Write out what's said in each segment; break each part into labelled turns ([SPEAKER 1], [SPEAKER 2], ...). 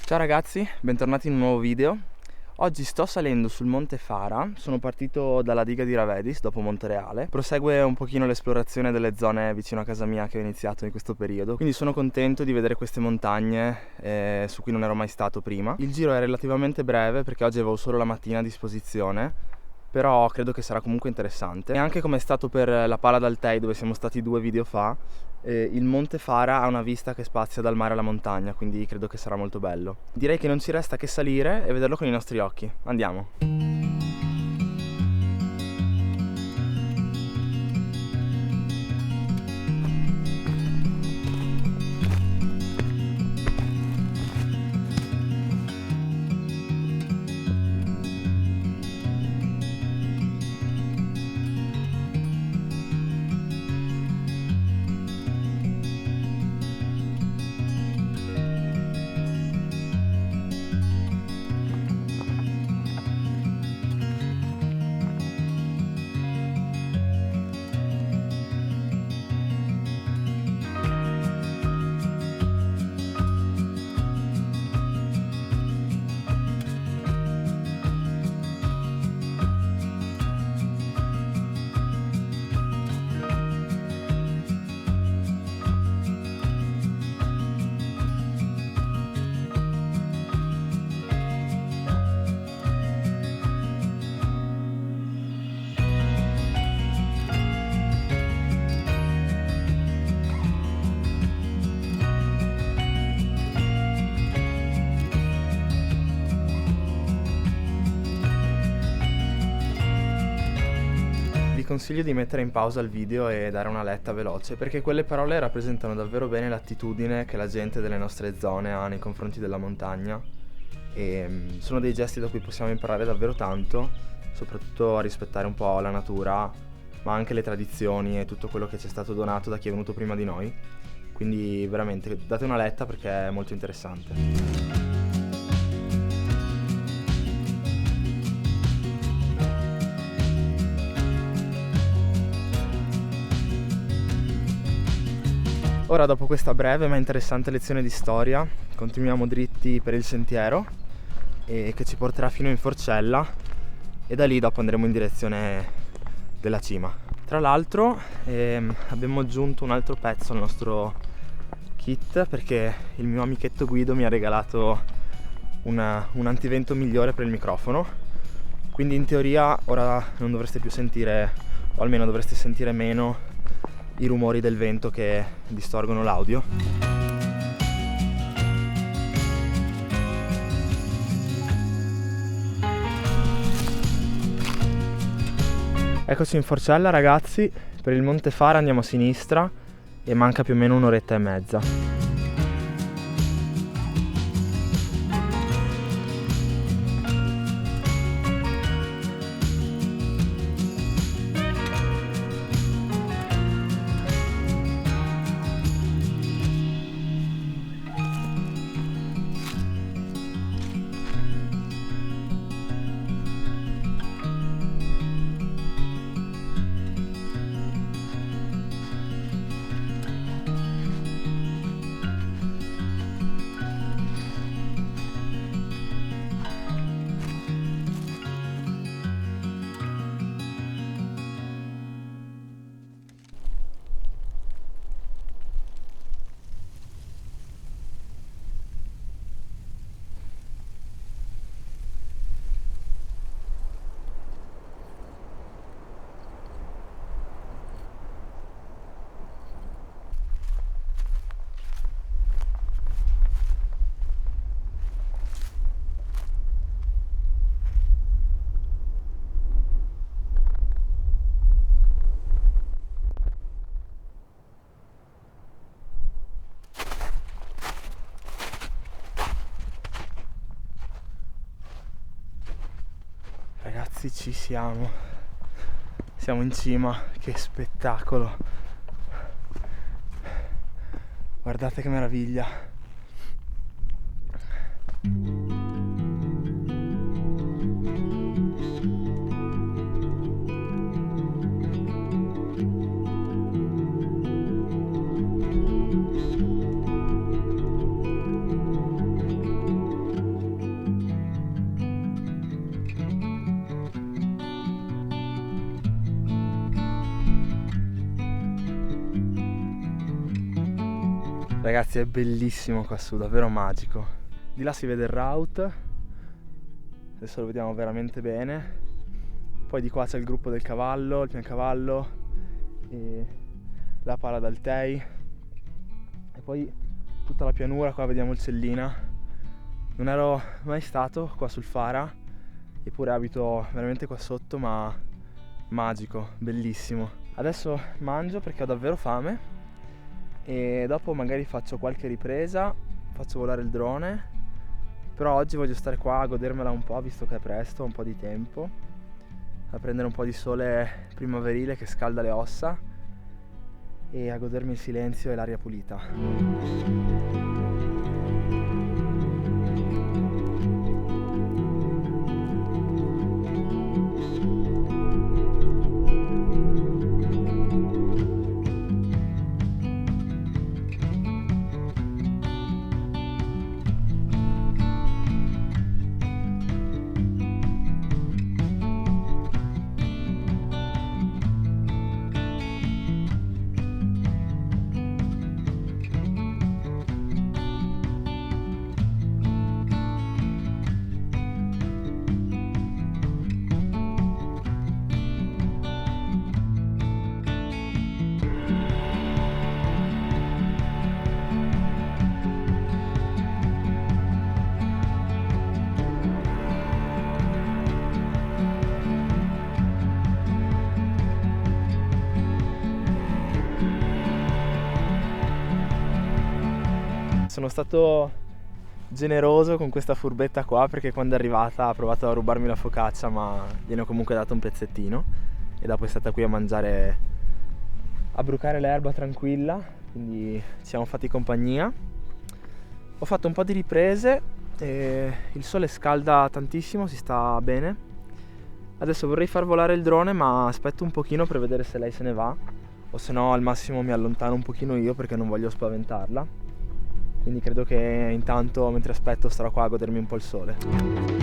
[SPEAKER 1] Ciao ragazzi, bentornati in un nuovo video. Oggi sto salendo sul Monte Fara, sono partito dalla diga di Ravedis dopo Montereale. Prosegue un pochino l'esplorazione delle zone vicino a casa mia che ho iniziato in questo periodo, quindi sono contento di vedere queste montagne su cui non ero mai stato prima. Il giro è relativamente breve perché oggi avevo solo la mattina a disposizione, però credo che sarà comunque interessante. E anche come è stato per la Pala d'Altei, dove siamo stati 2 video fa, il Monte Fara ha una vista che spazia dal mare alla montagna, quindi credo che sarà molto bello. Direi che non ci resta che salire e vederlo con i nostri occhi. Andiamo! Vi consiglio di mettere in pausa il video e dare una letta veloce, perché quelle parole rappresentano davvero bene l'attitudine che la gente delle nostre zone ha nei confronti della montagna e sono dei gesti da cui possiamo imparare davvero tanto, soprattutto a rispettare un po' la natura, ma anche le tradizioni e tutto quello che ci è stato donato da chi è venuto prima di noi. Quindi veramente date una letta perché è molto interessante. Ora, dopo questa breve ma interessante lezione di storia, continuiamo dritti per il sentiero che ci porterà fino in Forcella e da lì dopo andremo in direzione della cima. Tra l'altro abbiamo aggiunto un altro pezzo al nostro kit perché il mio amichetto Guido mi ha regalato un antivento migliore per il microfono, quindi in teoria ora non dovreste più sentire, o almeno dovreste sentire meno, i rumori del vento che distorgono l'audio. Eccoci in Forcella ragazzi, per il Monte Fara andiamo a sinistra e manca più o meno un'oretta e mezza. Ragazzi, ci siamo in cima, che spettacolo, guardate che meraviglia. Ragazzi, è bellissimo qua su, davvero magico. Di là si vede il Raut, adesso lo vediamo veramente bene. Poi di qua c'è il gruppo del cavallo, il Piancavallo e la Pala d'Altei. E poi tutta la pianura, qua vediamo il Cellina. Non ero mai stato qua sul Fara, eppure abito veramente qua sotto, ma magico, bellissimo. Adesso mangio perché ho davvero fame e dopo magari faccio qualche ripresa, faccio volare il drone, però oggi voglio stare qua a godermela un po', visto che è presto, ho un po' di tempo, a prendere un po' di sole primaverile che scalda le ossa e a godermi il silenzio e l'aria pulita. Sono stato generoso con questa furbetta qua perché quando è arrivata ha provato a rubarmi la focaccia, ma gliene ho comunque dato un pezzettino e dopo è stata qui a mangiare, a brucare l'erba tranquilla, quindi ci siamo fatti compagnia. Ho fatto un po' di riprese e il sole scalda tantissimo, si sta bene. Adesso vorrei far volare il drone, ma aspetto un pochino per vedere se lei se ne va, o se no al massimo mi allontano un pochino io perché non voglio spaventarla. Quindi credo che intanto, mentre aspetto, starò qua a godermi un po' il sole.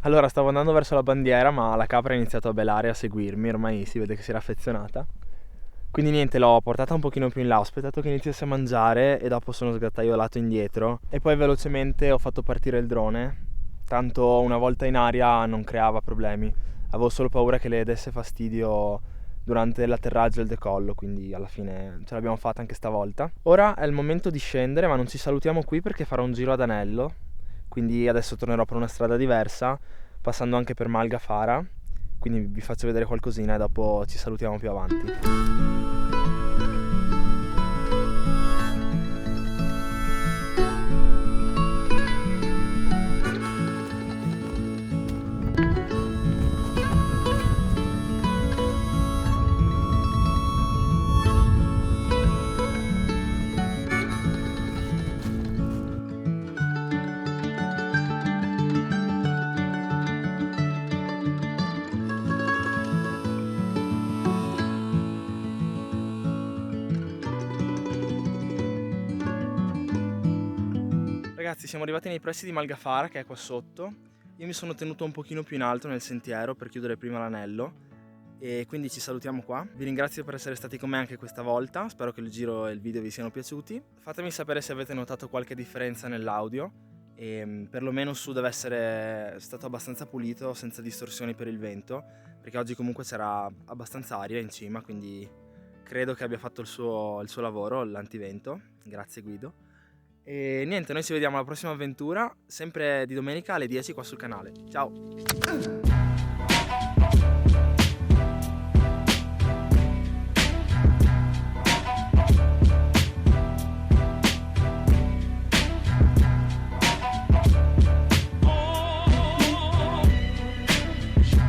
[SPEAKER 1] Allora, stavo andando verso la bandiera, ma la capra ha iniziato a belare e a seguirmi, ormai si vede che si era affezionata. Quindi niente, l'ho portata un pochino più in là, ho aspettato che iniziasse a mangiare e dopo sono sgattaiolato indietro e poi velocemente ho fatto partire il drone, tanto una volta in aria non creava problemi, avevo solo paura che le desse fastidio durante l'atterraggio e il decollo, quindi alla fine ce l'abbiamo fatta anche stavolta. Ora è il momento di scendere, ma non ci salutiamo qui perché farò un giro ad anello, quindi adesso tornerò per una strada diversa, passando anche per Malga Fara, quindi vi faccio vedere qualcosina e dopo ci salutiamo più avanti. Ragazzi, siamo arrivati nei pressi di Malgafara, che è qua sotto. Io mi sono tenuto un pochino più in alto nel sentiero per chiudere prima l'anello e quindi ci salutiamo qua. Vi ringrazio per essere stati con me anche questa volta, spero che il giro e il video vi siano piaciuti. Fatemi sapere se avete notato qualche differenza nell'audio e perlomeno su deve essere stato abbastanza pulito, senza distorsioni per il vento, perché oggi comunque c'era abbastanza aria in cima, quindi credo che abbia fatto il suo lavoro, l'antivento. Grazie Guido. E niente, noi ci vediamo alla prossima avventura, sempre di domenica alle 10 qua sul canale. Ciao!